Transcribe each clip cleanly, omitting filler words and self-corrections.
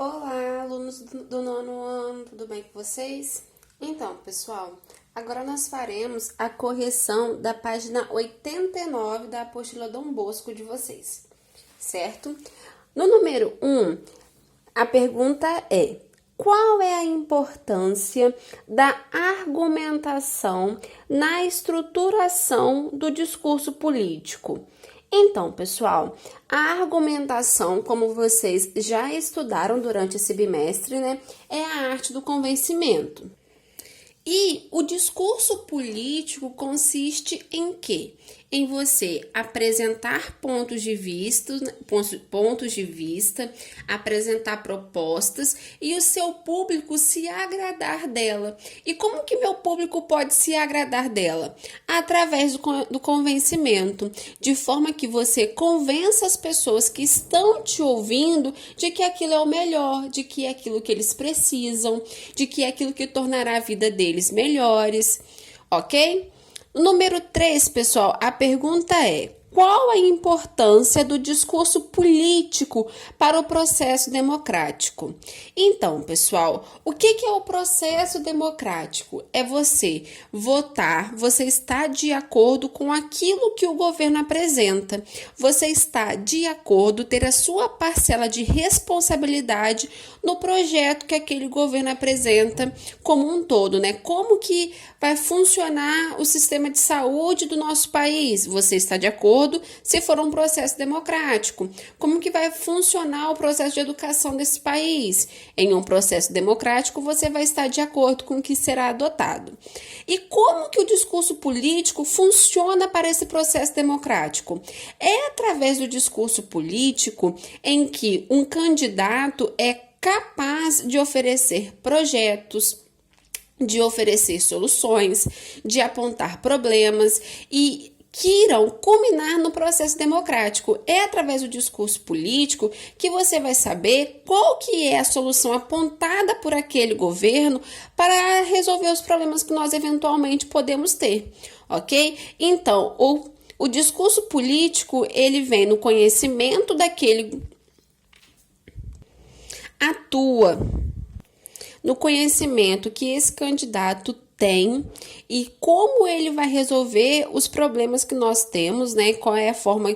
Olá, alunos do nono ano, tudo bem com vocês? Então, pessoal, agora nós faremos a correção da página 89 da apostila Dom Bosco de vocês, certo? No número 1, a pergunta é: qual é a importância da argumentação na estruturação do discurso político? Então, pessoal, a argumentação, como vocês já estudaram durante esse bimestre, né, é a arte do convencimento. E o discurso político consiste em quê? Em você apresentar pontos de vista, apresentar propostas e o seu público se agradar dela. E como que meu público pode se agradar dela? Através do convencimento, de forma que você convença as pessoas que estão te ouvindo de que aquilo é o melhor, de que é aquilo que eles precisam, de que é aquilo que tornará a vida deles melhores, ok? Número 3, pessoal, a pergunta é: qual a importância do discurso político para o processo democrático? Então, pessoal, o que é o processo democrático? É você votar, você está de acordo com aquilo que o governo apresenta, você está de acordo, ter a sua parcela de responsabilidade no projeto que aquele governo apresenta como um todo, né? Como que vai funcionar o sistema de saúde do nosso país? Você está de acordo se for um processo democrático. Como que vai funcionar o processo de educação desse país? Em um processo democrático, você vai estar de acordo com o que será adotado. E como que o discurso político funciona para esse processo democrático? É através do discurso político em que um candidato é capaz de oferecer projetos, de oferecer soluções, de apontar problemas e que irão culminar no processo democrático. É através do discurso político que você vai saber qual que é a solução apontada por aquele governo para resolver os problemas que nós eventualmente podemos ter, ok? Então, o discurso político, ele vem no conhecimento daquele atua no conhecimento que esse candidato tem e como ele vai resolver os problemas que nós temos, né? Qual é a forma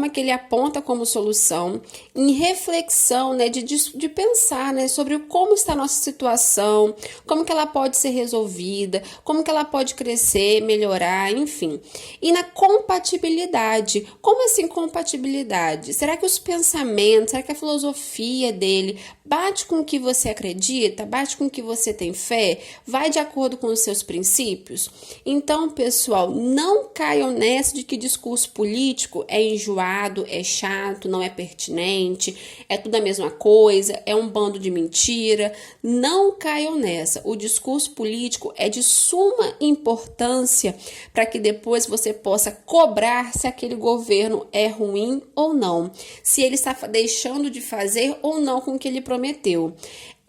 que ele aponta como solução, em reflexão, né, de pensar, né, sobre como está a nossa situação, como que ela pode ser resolvida, como que ela pode crescer, melhorar, enfim. E na compatibilidade. Como assim compatibilidade? Será que os pensamentos, será que a filosofia dele bate com o que você acredita, bate com o que você tem fé, vai de acordo com os seus princípios? Então, pessoal, não caiam nessa de que discurso político é enjoado, é chato, não é pertinente, é tudo a mesma coisa, é um bando de mentira. Não caiam nessa. O discurso político é de suma importância para que depois você possa cobrar se aquele governo é ruim ou não, se ele está deixando de fazer ou não com o que ele prometeu.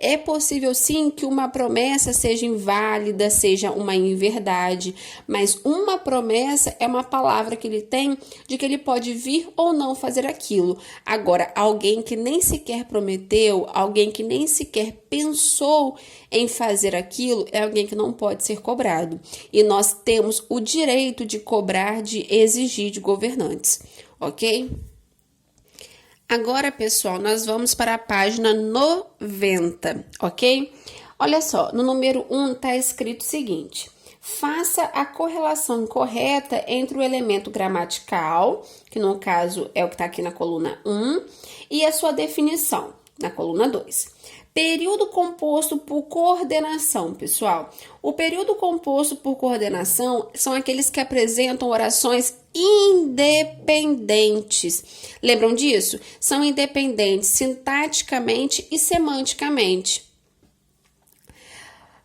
É possível sim que uma promessa seja inválida, seja uma inverdade, mas uma promessa é uma palavra que ele tem de que ele pode vir ou não fazer aquilo. Agora, alguém que nem sequer prometeu, alguém que nem sequer pensou em fazer aquilo, é alguém que não pode ser cobrado. E nós temos o direito de cobrar, de exigir de governantes, ok? Agora, pessoal, nós vamos para a página 90, ok? Olha só, no número 1 está escrito o seguinte: faça a correlação correta entre o elemento gramatical, que no caso é o que está aqui na coluna 1, e a sua definição, na coluna 2. Período composto por coordenação, pessoal. O período composto por coordenação são aqueles que apresentam orações independentes. Lembram disso? São independentes sintaticamente e semanticamente.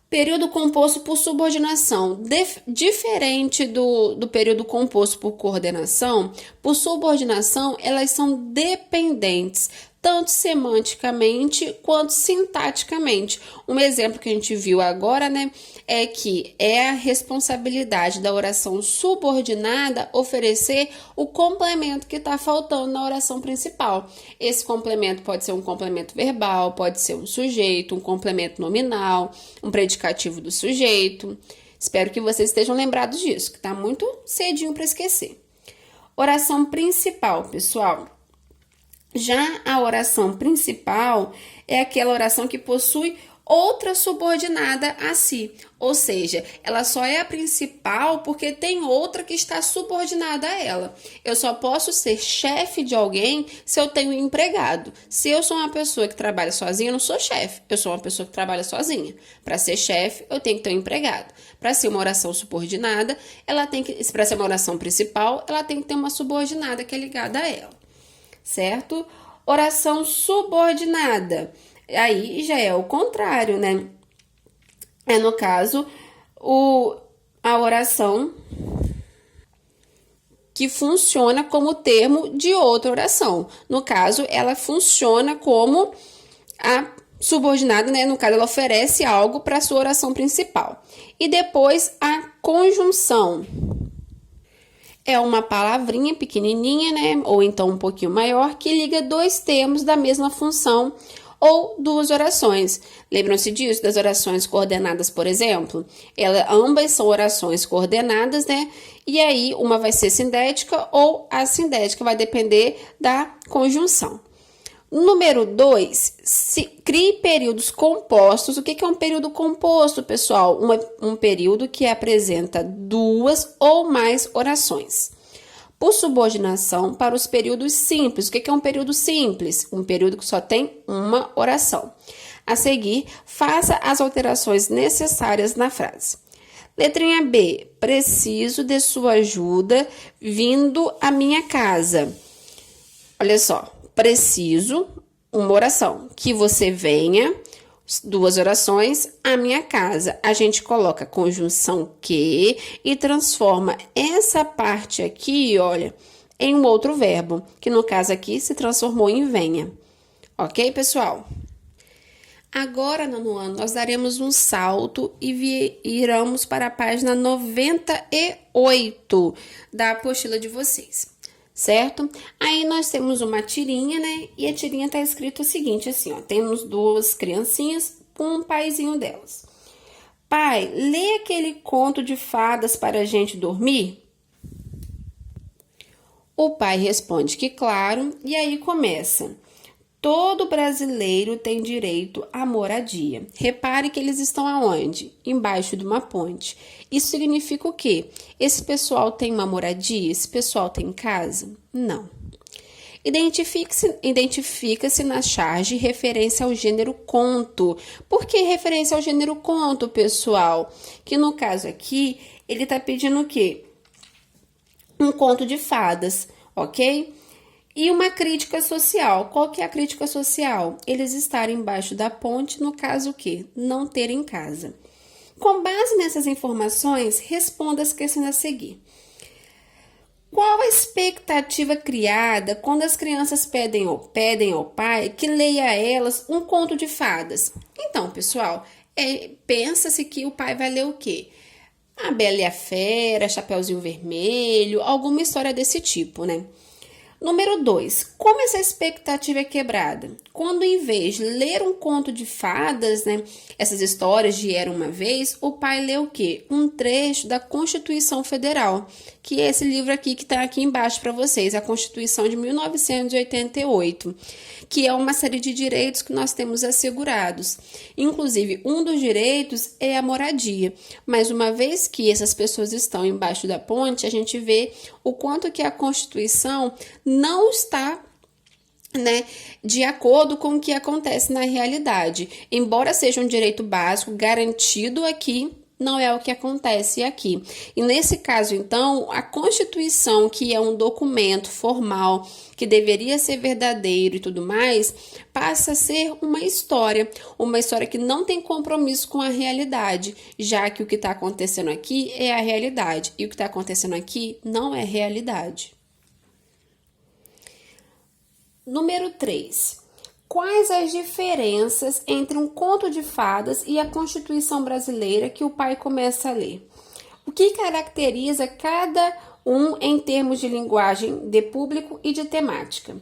Período composto por subordinação. Diferente do período composto por coordenação, por subordinação, elas são dependentes, tanto semanticamente quanto sintaticamente. Um exemplo que a gente viu agora, né, é que é a responsabilidade da oração subordinada oferecer o complemento que está faltando na oração principal. Esse complemento pode ser um complemento verbal, pode ser um sujeito, um complemento nominal, um predicativo do sujeito. Espero que vocês estejam lembrados disso, que está muito cedinho para esquecer. Oração principal, pessoal. Já a oração principal é aquela oração que possui outra subordinada a si, ou seja, ela só é a principal porque tem outra que está subordinada a ela. Eu só posso ser chefe de alguém se eu tenho um empregado. Se eu sou uma pessoa que trabalha sozinha, eu não sou chefe, eu sou uma pessoa que trabalha sozinha. Para ser chefe, eu tenho que ter um empregado. Para ser uma oração subordinada, para ser uma oração principal, ela tem que ter uma subordinada que é ligada a ela, certo? Oração subordinada. Aí já é o contrário, né? É, no caso, a oração que funciona como termo de outra oração. No caso, ela funciona como a subordinada, né? No caso, ela oferece algo para a sua oração principal. E depois, a conjunção. É uma palavrinha pequenininha, né? Ou então um pouquinho maior, que liga dois termos da mesma função ou duas orações. Lembram-se disso, das orações coordenadas, por exemplo? Ambas são orações coordenadas, né? E aí, uma vai ser sindética ou assindética, vai depender da conjunção. Número 2, crie períodos compostos. O que é um período composto, pessoal? Um período que apresenta duas ou mais orações. Por subordinação, para os períodos simples. O que é um período simples? Um período que só tem uma oração. A seguir, faça as alterações necessárias na frase. Letrinha B. Preciso de sua ajuda vindo à minha casa. Olha só. Preciso, uma oração. Que você venha, duas orações, à minha casa. A gente coloca conjunção que e transforma essa parte aqui, olha, em um outro verbo, que no caso aqui se transformou em venha. Ok, pessoal? Agora, no ano, nós daremos um salto e iremos para a página 98 da apostila de vocês. Certo? Aí nós temos uma tirinha, né? E a tirinha tá escrito o seguinte, assim, ó. Temos duas criancinhas com um paizinho delas. Pai, lê aquele conto de fadas para a gente dormir? O pai responde que claro, e aí começa. Todo brasileiro tem direito à moradia. Repare que eles estão aonde? Embaixo de uma ponte. Isso significa o quê? Esse pessoal tem uma moradia? Esse pessoal tem casa? Não. Identifica-se na charge referência ao gênero conto. Por que referência ao gênero conto, pessoal? Que no caso aqui, ele está pedindo o quê? Um conto de fadas, ok? E uma crítica social. Qual que é a crítica social? Eles estarem embaixo da ponte, no caso o quê? Não terem casa. Com base nessas informações, responda as questões a seguir. Qual a expectativa criada quando as crianças pedem ao pai que leia a elas um conto de fadas? Então, pessoal, pensa-se que o pai vai ler o quê? A Bela e a Fera, Chapeuzinho Vermelho, alguma história desse tipo, né? Número 2. Como essa expectativa é quebrada? Quando, em vez de ler um conto de fadas, né, essas histórias de Era Uma Vez, o pai lê o quê? Um trecho da Constituição Federal, que é esse livro aqui que está aqui embaixo para vocês, a Constituição de 1988, que é uma série de direitos que nós temos assegurados. Inclusive, um dos direitos é a moradia, mas uma vez que essas pessoas estão embaixo da ponte, a gente vê o quanto que a Constituição não está, né, de acordo com o que acontece na realidade. Embora seja um direito básico garantido aqui, não é o que acontece aqui. E nesse caso, então, a Constituição, que é um documento formal, que deveria ser verdadeiro e tudo mais, passa a ser uma história que não tem compromisso com a realidade, já que o que está acontecendo aqui é a realidade, e o que está acontecendo aqui não é realidade. Número 3. Quais as diferenças entre um conto de fadas e a Constituição brasileira que o pai começa a ler? O que caracteriza cada um em termos de linguagem de público e de temática?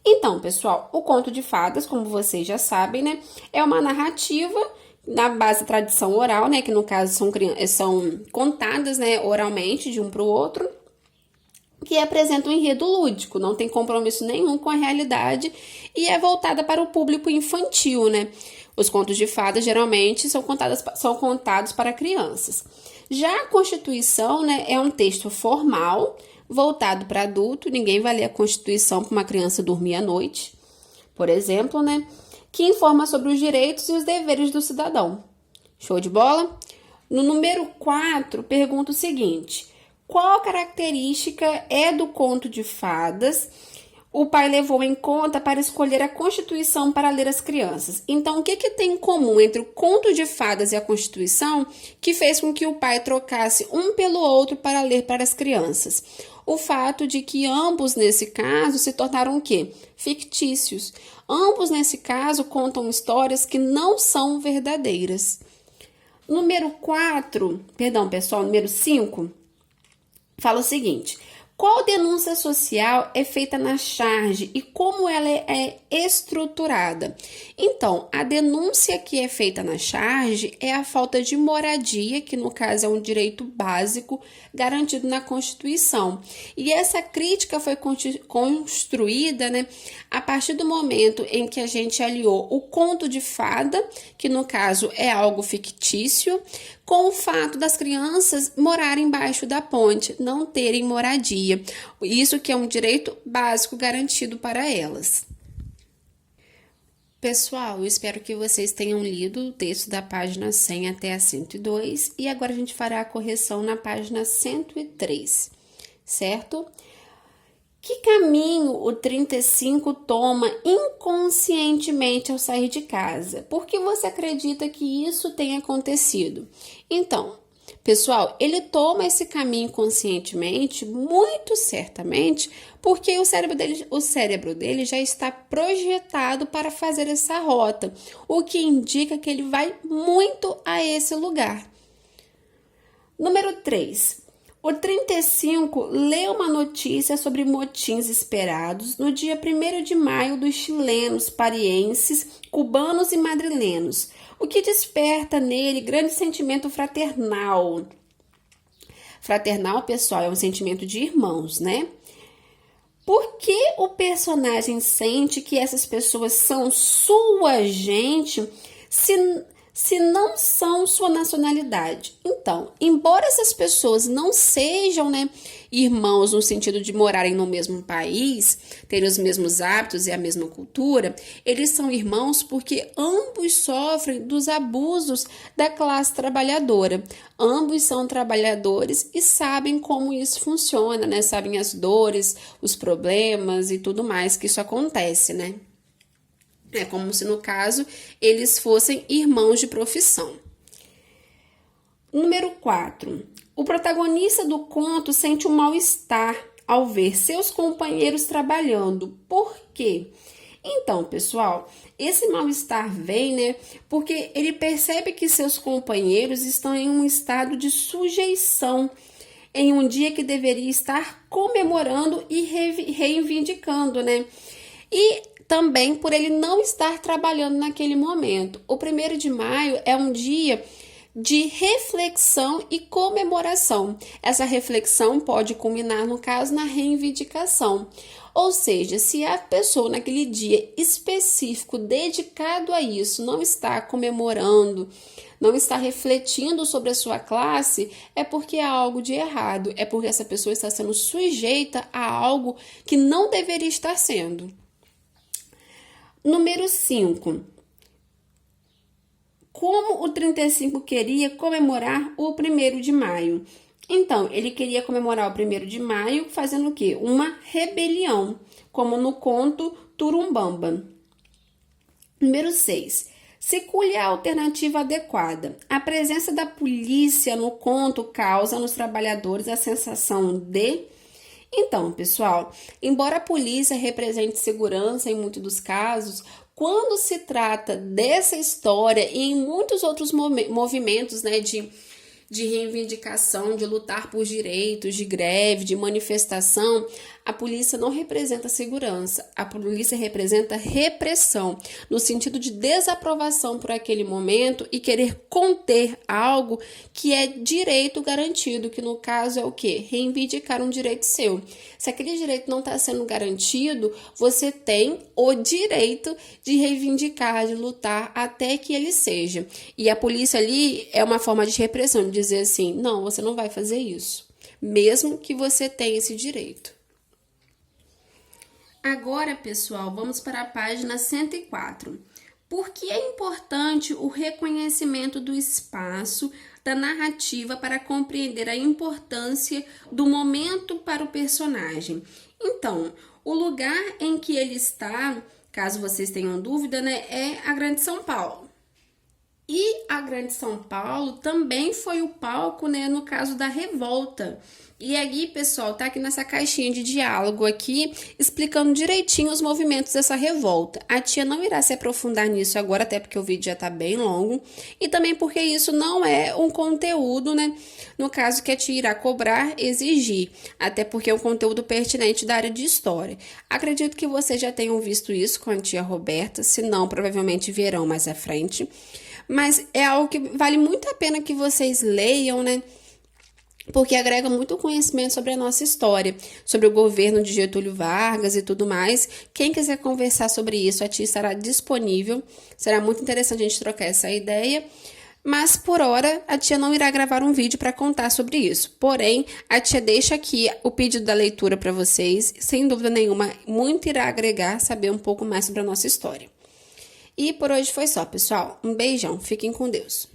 Então, pessoal, o conto de fadas, como vocês já sabem, né, é uma narrativa na base da tradição oral, né, que no caso são contadas, né, oralmente de um para o outro, que apresenta um enredo lúdico, não tem compromisso nenhum com a realidade e é voltada para o público infantil, né? Os contos de fadas geralmente são contados para crianças. Já a Constituição, né, é um texto formal, voltado para adulto, ninguém vai ler a Constituição para uma criança dormir à noite, por exemplo, né? Que informa sobre os direitos e os deveres do cidadão. Show de bola? No número 4, pergunta o seguinte: qual característica é do conto de fadas o pai levou em conta para escolher a Constituição para ler às crianças? Então, o que tem em comum entre o conto de fadas e a Constituição que fez com que o pai trocasse um pelo outro para ler para as crianças? O fato de que ambos, nesse caso, se tornaram o quê? Fictícios. Ambos, nesse caso, contam histórias que não são verdadeiras. Número 5, fala o seguinte: qual denúncia social é feita na charge e como ela é estruturada? Então, a denúncia que é feita na charge é a falta de moradia, que no caso é um direito básico garantido na Constituição. E essa crítica foi construída, né, a partir do momento em que a gente aliou o conto de fada, que no caso é algo fictício, com o fato das crianças morarem embaixo da ponte, não terem moradia. Isso que é um direito básico garantido para elas. Pessoal, eu espero que vocês tenham lido o texto da página 100 até a 102 e agora a gente fará a correção na página 103, certo? Que caminho o 35 toma inconscientemente ao sair de casa? Por que você acredita que isso tenha acontecido? Então, pessoal, ele toma esse caminho conscientemente, muito certamente, porque o cérebro dele já está projetado para fazer essa rota, o que indica que ele vai muito a esse lugar. Número 3. O 35 lê uma notícia sobre motins esperados no dia 1º de maio dos chilenos, parienses, cubanos e madrilenos, o que desperta nele grande sentimento fraternal. Fraternal, pessoal, é um sentimento de irmãos, né? Por que o personagem sente que essas pessoas são sua gente se não são sua nacionalidade? Então, embora essas pessoas não sejam, né, irmãos no sentido de morarem no mesmo país, terem os mesmos hábitos e a mesma cultura, eles são irmãos porque ambos sofrem dos abusos da classe trabalhadora. Ambos são trabalhadores e sabem como isso funciona, né? Sabem as dores, os problemas e tudo mais que isso acontece, né? É como se, no caso, eles fossem irmãos de profissão. Número 4. O protagonista do conto sente um mal-estar ao ver seus companheiros trabalhando. Por quê? Então, pessoal, esse mal-estar vem, né, porque ele percebe que seus companheiros estão em um estado de sujeição, em um dia que deveria estar comemorando e reivindicando, né? E também por ele não estar trabalhando naquele momento. O 1º de maio é um dia de reflexão e comemoração. Essa reflexão pode culminar, no caso, na reivindicação. Ou seja, se a pessoa naquele dia específico dedicado a isso não está comemorando, não está refletindo sobre a sua classe, é porque há algo de errado, é porque essa pessoa está sendo sujeita a algo que não deveria estar sendo. Número 5. Como o 35 queria comemorar o 1º de maio? Então, ele queria comemorar o 1º de maio fazendo o quê? Uma rebelião, como no conto Turumbamba. Número 6. Se colhe a alternativa adequada. A presença da polícia no conto causa nos trabalhadores a sensação de Então, pessoal, embora a polícia represente segurança em muitos dos casos, quando se trata dessa história e em muitos outros movimentos, né, de reivindicação, de lutar por direitos, de greve, de manifestação, a polícia não representa segurança, a polícia representa repressão, no sentido de desaprovação por aquele momento e querer conter algo que é direito garantido, que no caso é o quê? Reivindicar um direito seu. Se aquele direito não está sendo garantido, você tem o direito de reivindicar, de lutar até que ele seja. E a polícia ali é uma forma de repressão, de dizer assim, não, você não vai fazer isso, mesmo que você tenha esse direito. Agora, pessoal, vamos para a página 104. Por que é importante o reconhecimento do espaço, da narrativa para compreender a importância do momento para o personagem? Então, o lugar em que ele está, caso vocês tenham dúvida, né, é a Grande São Paulo. E a Grande São Paulo também foi o palco, né, no caso da revolta. E aí, pessoal, tá aqui nessa caixinha de diálogo aqui, explicando direitinho os movimentos dessa revolta. A tia não irá se aprofundar nisso agora, até porque o vídeo já tá bem longo. E também porque isso não é um conteúdo, né, no caso que a tia irá cobrar, exigir. Até porque é um conteúdo pertinente da área de história. Acredito que vocês já tenham visto isso com a tia Roberta, se não, provavelmente verão mais à frente. Mas é algo que vale muito a pena que vocês leiam, né? Porque agrega muito conhecimento sobre a nossa história, sobre o governo de Getúlio Vargas e tudo mais. Quem quiser conversar sobre isso, a tia estará disponível. Será muito interessante a gente trocar essa ideia. Mas, por hora, a tia não irá gravar um vídeo para contar sobre isso. Porém, a tia deixa aqui o pedido da leitura para vocês. Sem dúvida nenhuma, muito irá agregar saber um pouco mais sobre a nossa história. E por hoje foi só, pessoal. Um beijão. Fiquem com Deus.